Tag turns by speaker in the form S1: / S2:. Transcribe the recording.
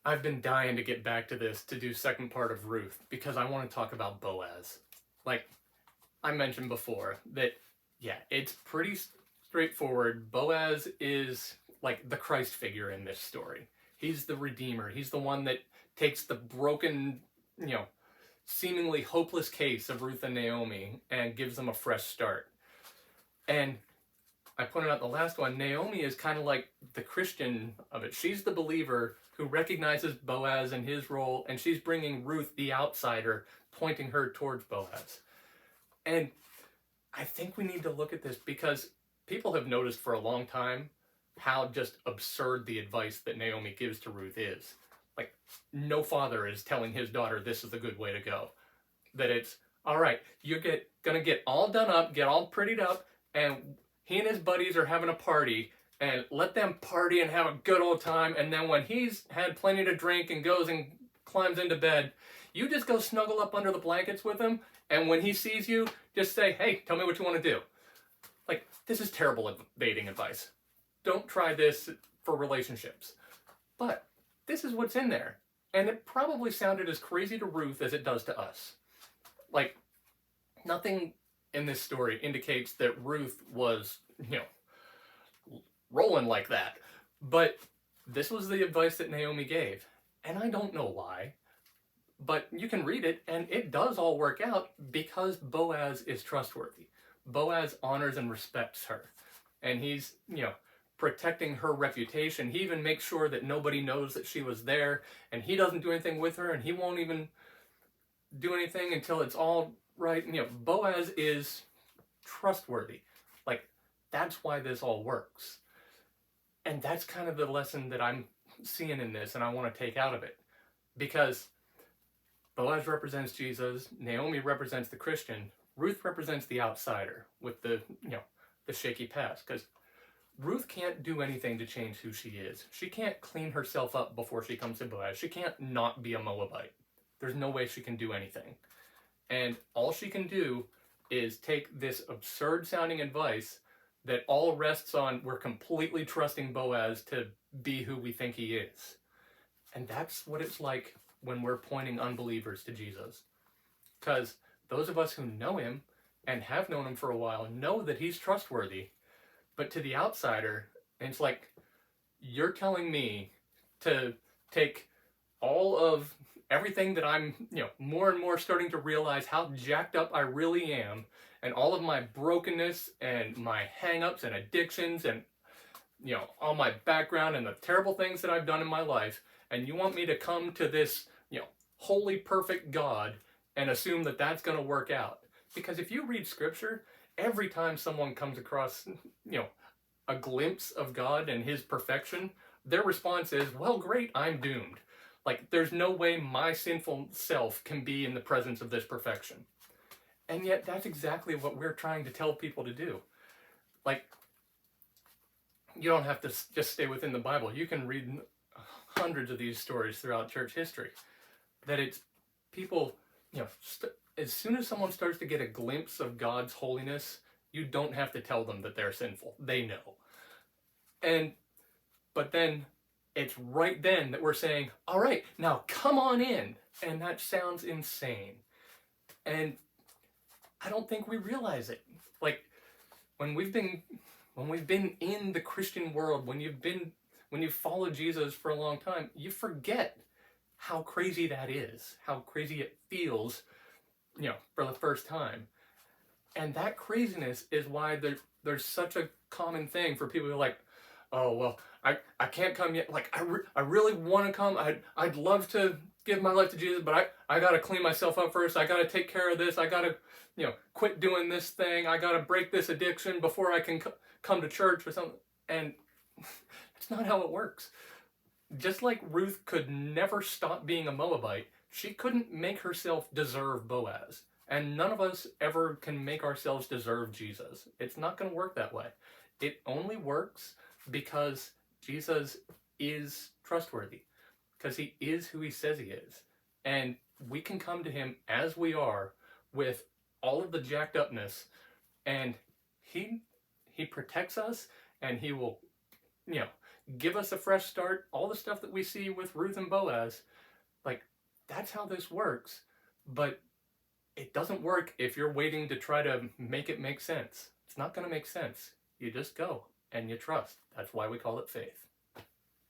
S1: I've been dying to get back to this to do second part of Ruth because I want to talk about Boaz. Like I mentioned before, that yeah, it's pretty straightforward. Boaz is like the Christ figure in this story. He's the redeemer. He's the one that takes the broken, you know, seemingly hopeless case of Ruth and Naomi and gives them a fresh start. And I pointed out the last one, Naomi is kind of like the Christian of it. She's the believer who recognizes Boaz and his role, and she's bringing Ruth, the outsider, pointing her towards Boaz. And I think we need to look at this because people have noticed for a long time how just absurd the advice that Naomi gives to Ruth is. Like, no father is telling his daughter this is the good way to go. That it's, all right, you're gonna get all done up, get all prettied up, and he and his buddies are having a party, and let them party and have a good old time, and then when he's had plenty to drink and goes and climbs into bed, you just go snuggle up under the blankets with him, and when he sees you, just say, hey, tell me what you want to do. Like, this is terrible dating advice. Don't try this for relationships. But this is what's in there. And it probably sounded as crazy to Ruth as it does to us. Like, nothing in this story indicates that Ruth was, rolling like that. But this was the advice that Naomi gave. And I don't know why. But you can read it, and it does all work out because Boaz is trustworthy. Boaz honors and respects her. And he's, protecting her reputation. He even makes sure that nobody knows that she was there, and he doesn't do anything with her, and he won't even do anything until it's all right. Boaz is trustworthy. Like, that's why this all works. And that's kind of the lesson that I'm seeing in this, and I want to take out of it. Because Boaz represents Jesus, Naomi represents the Christian, Ruth represents the outsider with the shaky past. Because Ruth can't do anything to change who she is. She can't clean herself up before she comes to Boaz. She can't not be a Moabite. There's no way she can do anything. And all she can do is take this absurd sounding advice that all rests on we're completely trusting Boaz to be who we think he is. And that's what it's like when we're pointing unbelievers to Jesus. Because those of us who know him and have known him for a while know that he's trustworthy. But to the outsider, it's like, you're telling me to take all of everything that I'm, more and more starting to realize how jacked up I really am, and all of my brokenness and my hang-ups and addictions and, all my background and the terrible things that I've done in my life, and you want me to come to this, holy, perfect God and assume that that's going to work out. Because if you read scripture, every time someone comes across, a glimpse of God and his perfection, their response is, well, great, I'm doomed. Like, there's no way my sinful self can be in the presence of this perfection. And yet, that's exactly what we're trying to tell people to do. Like, you don't have to just stay within the Bible. You can read hundreds of these stories throughout church history. That it's people, as soon as someone starts to get a glimpse of God's holiness, you don't have to tell them that they're sinful. They know. But then it's right then that we're saying, all right, now come on in. And that sounds insane. And I don't think we realize it. Like, when we've been in the Christian world, when you've followed Jesus for a long time, you forget how crazy that is, how crazy it feels, for the first time. And that craziness is why there's such a common thing for people who are like, oh, well, I can't come yet. Like, I really want to come. I'd love to give my life to Jesus, but I got to clean myself up first. I got to take care of this. I got to, quit doing this thing. I got to break this addiction before I can come to church or something. And that's not how it works. Just like Ruth could never stop being a Moabite, she couldn't make herself deserve Boaz. And none of us ever can make ourselves deserve Jesus. It's not going to work that way. It only works because Jesus is trustworthy. Because he is who he says he is. And we can come to him as we are with all of the jacked upness. And he protects us, and he will, give us a fresh start. All the stuff that we see with Ruth and Boaz, like, that's how this works. But it doesn't work if you're waiting to try to make it make sense. It's not going to make sense. You just go and you trust. That's why we call it faith.